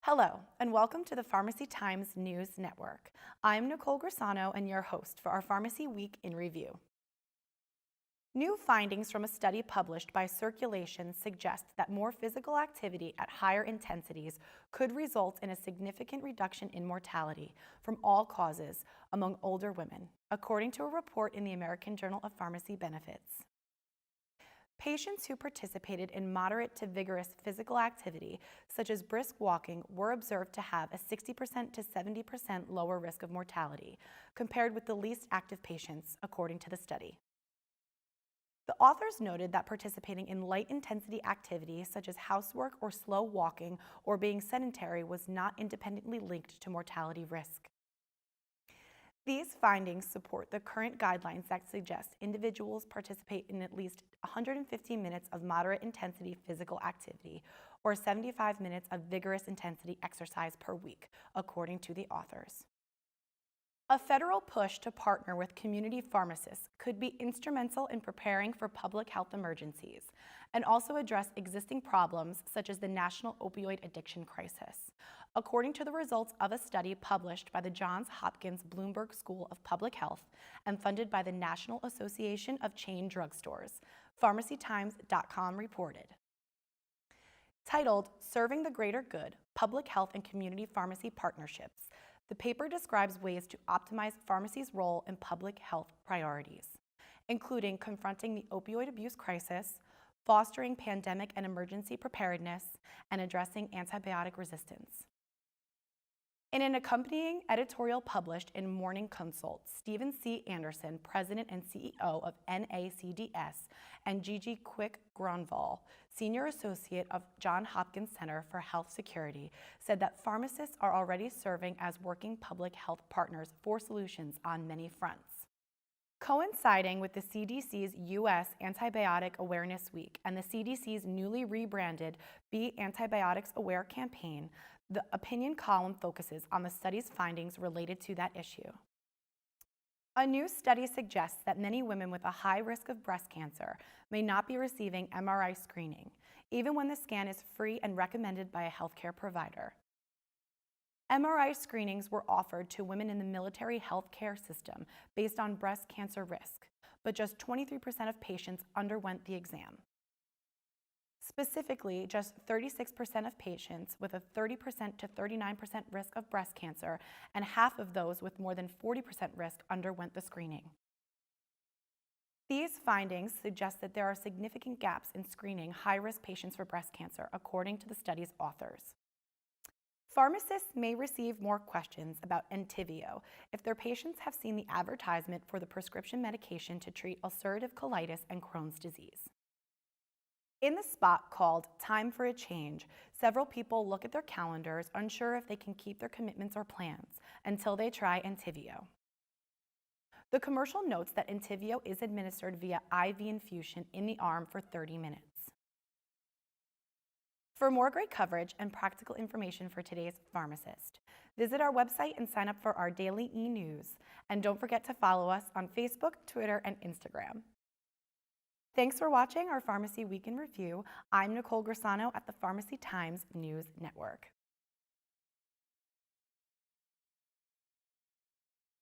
Hello, and welcome to the Pharmacy Times News Network. I'm Nicole Grisano and your host for our Pharmacy Week in Review. New findings from a study published by Circulation suggest that more physical activity at higher intensities could result in a significant reduction in mortality from all causes among older women, according to a report in the American Journal of Pharmacy Benefits. Patients who participated in moderate to vigorous physical activity, such as brisk walking, were observed to have a 60% to 70% lower risk of mortality, compared with the least active patients, according to the study. The authors noted that participating in light-intensity activity, such as housework or slow walking or being sedentary, was not independently linked to mortality risk. These findings support the current guidelines that suggest individuals participate in at least 150 minutes of moderate intensity physical activity or 75 minutes of vigorous intensity exercise per week, according to the authors. A federal push to partner with community pharmacists could be instrumental in preparing for public health emergencies and also address existing problems such as the national opioid addiction crisis. According to the results of a study published by the Johns Hopkins Bloomberg School of Public Health and funded by the National Association of Chain Drugstores, PharmacyTimes.com reported. Titled, Serving the Greater Good, Public Health and Community Pharmacy Partnerships, the paper describes ways to optimize pharmacy's role in public health priorities, including confronting the opioid abuse crisis, fostering pandemic and emergency preparedness, and addressing antibiotic resistance. In an accompanying editorial published in Morning Consult, Stephen C. Anderson, President and CEO of NACDS, and Gigi Quick-Gronval, Senior Associate of Johns Hopkins Center for Health Security, said that pharmacists are already serving as working public health partners for solutions on many fronts. Coinciding with the CDC's U.S. Antibiotic Awareness Week and the CDC's newly rebranded Be Antibiotics Aware campaign, the opinion column focuses on the study's findings related to that issue. A new study suggests that many women with a high risk of breast cancer may not be receiving MRI screening, even when the scan is free and recommended by a healthcare provider. MRI screenings were offered to women in the military healthcare system based on breast cancer risk, but just 23% of patients underwent the exam. Specifically, just 36% of patients with a 30% to 39% risk of breast cancer and half of those with more than 40% risk underwent the screening. These findings suggest that there are significant gaps in screening high-risk patients for breast cancer, according to the study's authors. Pharmacists may receive more questions about Entyvio if their patients have seen the advertisement for the prescription medication to treat ulcerative colitis and Crohn's disease. In the spot called Time for a Change, several people look at their calendars unsure if they can keep their commitments or plans until they try Entyvio. The commercial notes that Entyvio is administered via IV infusion in the arm for 30 minutes. For more great coverage and practical information for today's pharmacist, visit our website and sign up for our daily e-news. And don't forget to follow us on Facebook, Twitter, and Instagram. Thanks for watching our Pharmacy Week in Review. I'm Nicole Grisano at the Pharmacy Times News Network.